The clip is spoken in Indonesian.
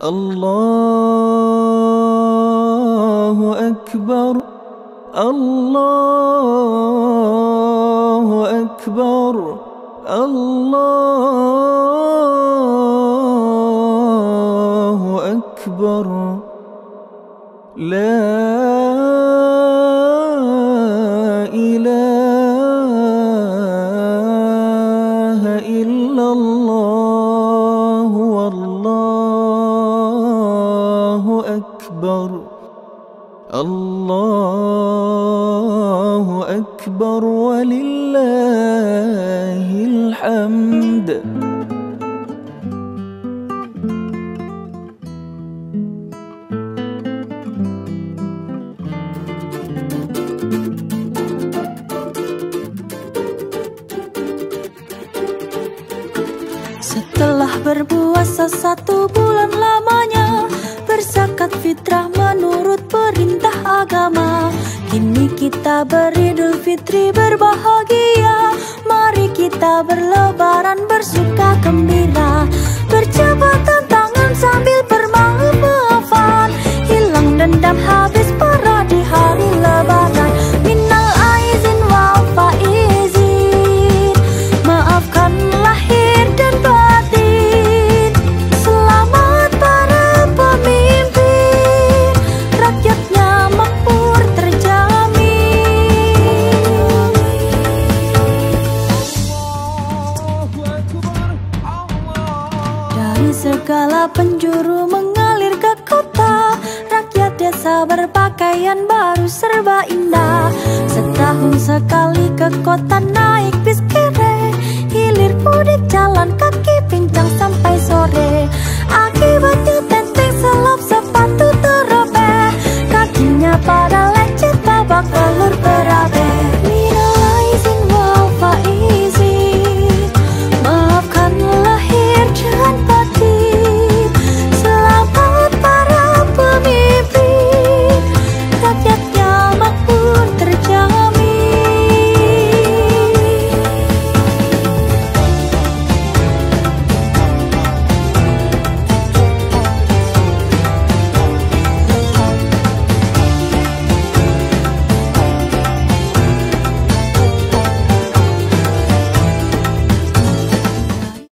Allahu Akbar, Allahu Akbar, Allahu Akbar. La ilaha illallah, wallahu akbar. Allahu akbar walillahil hamd. Setelah berpuasa 1 bulan lamanya, berzakat fitrah menurut perintah agama. Kini kita beridul fitri berbahagia. Mari kita berlebaran bersuka gembira, berjabatan tangan sambil bermaaf-maafan, hilang dendam habis perah di hari lebaran. Minal aizin wal faizin, maafkan lahir dan batin. Selamat para pemimpin, rakyatnya makmur terjamin. Dari segala penjuru mengalir ke kota, rakyat desa berpakaian baru serba indah. Setahun sekali ke kota naik bis kere, hilir mudik jalan